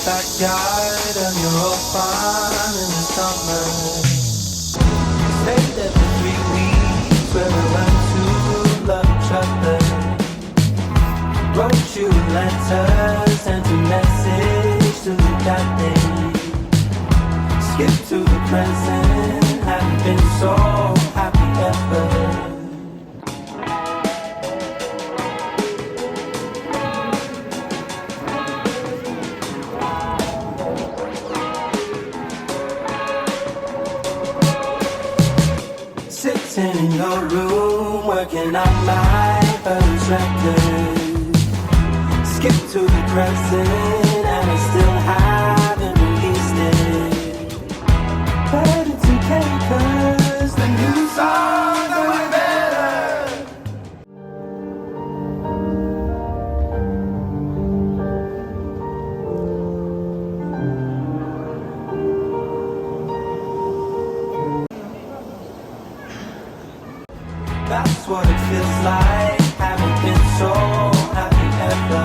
backyard of your old farm in the summer. Stayed there for 3 weeks where we learned to love each other. Wrote you letters, sent a message to the captain. Skip to the present, haven't been so happy ever. Sitting in your room, working on my first record. Skip to the present, and I still haven't released it. But it's okay, 'cause the new songs are way better. That's what it feels like, haven't been so happy ever.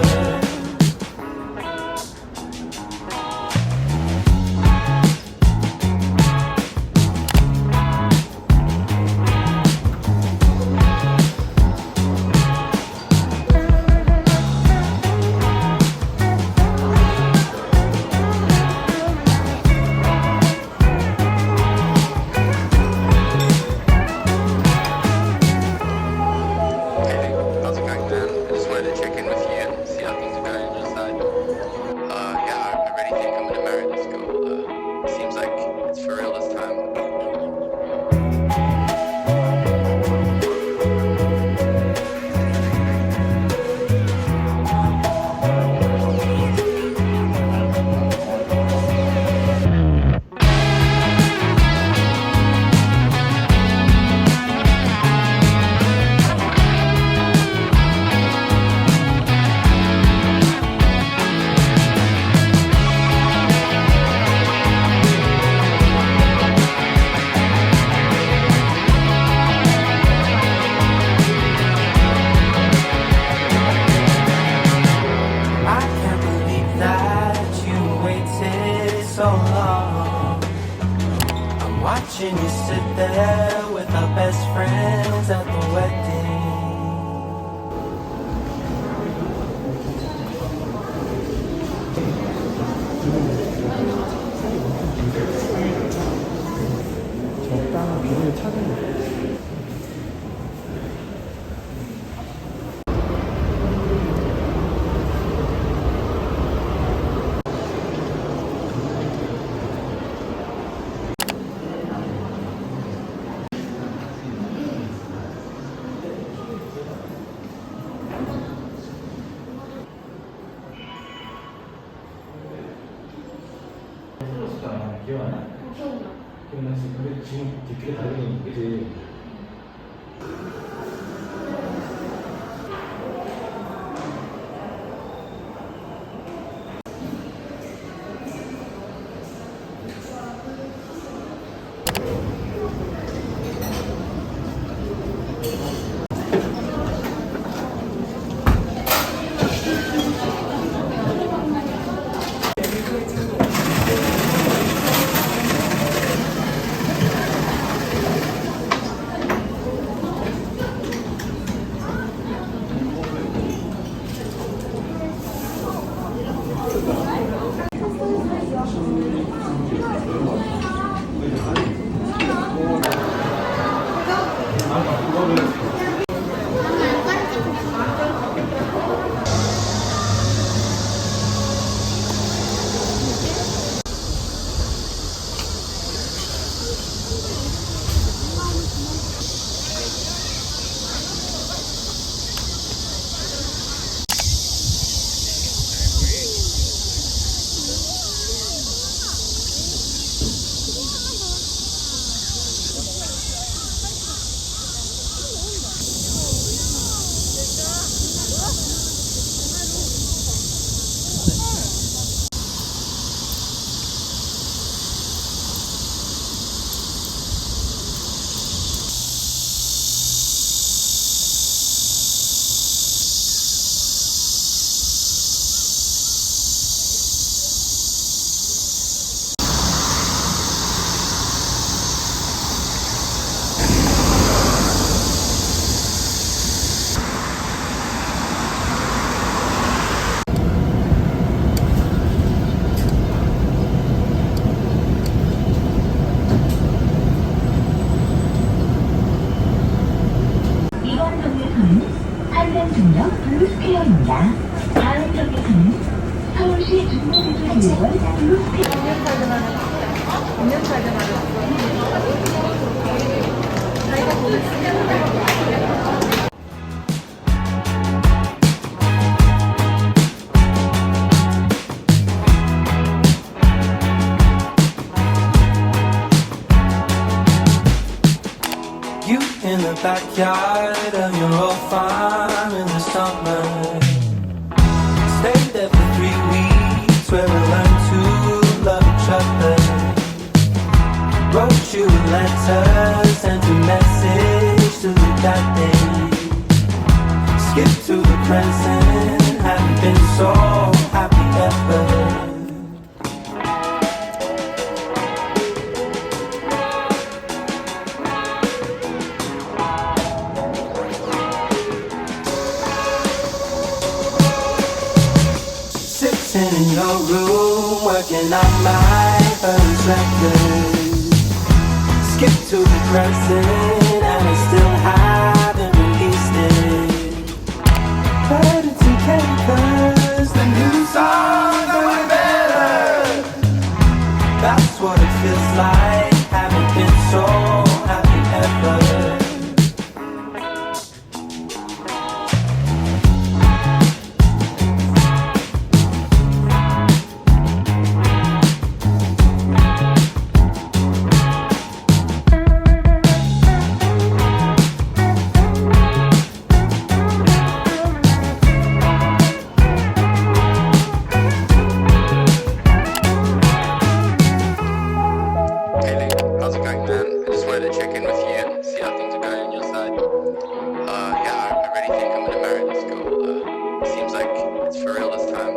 Watching you sit there with our best friends at the wedding. 적당한 비율을 찾는 거예요. 기억나나? 기억나지? 근데 지금 되게 다르게 그지? 한강 중역 블루스퀘어입니다. 다음 정류소는 서울시 중부대교이원 블루스퀘어. You in the backyard of your old farm in the summer. Stayed there for 3 weeks where we learned to love each other. Wrote you a letter, sent a message to the that day. Skip to the present, haven't been so happy ever. Sitting in your room, working on my first record. Skip to the present, and I still haven't released it. But it's okay, 'cause the new songs are way better. That's what it feels like, haven't been so happy ever. How's it going, man? I just wanted to check in with you and see how things are going on your side. Yeah, I really think I'm gonna marry this girl. Seems like it's for real this time.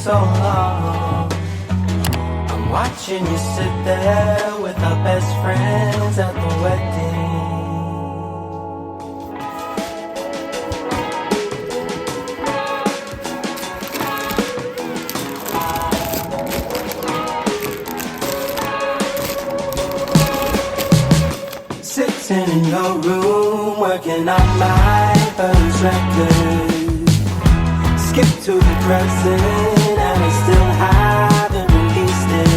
So long. I'm watching you sit there with our best friends at the wedding. Sitting in your room, working on my first record. Skip to the present, and I still haven't released it.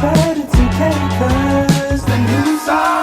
But it's okay, 'cause the new song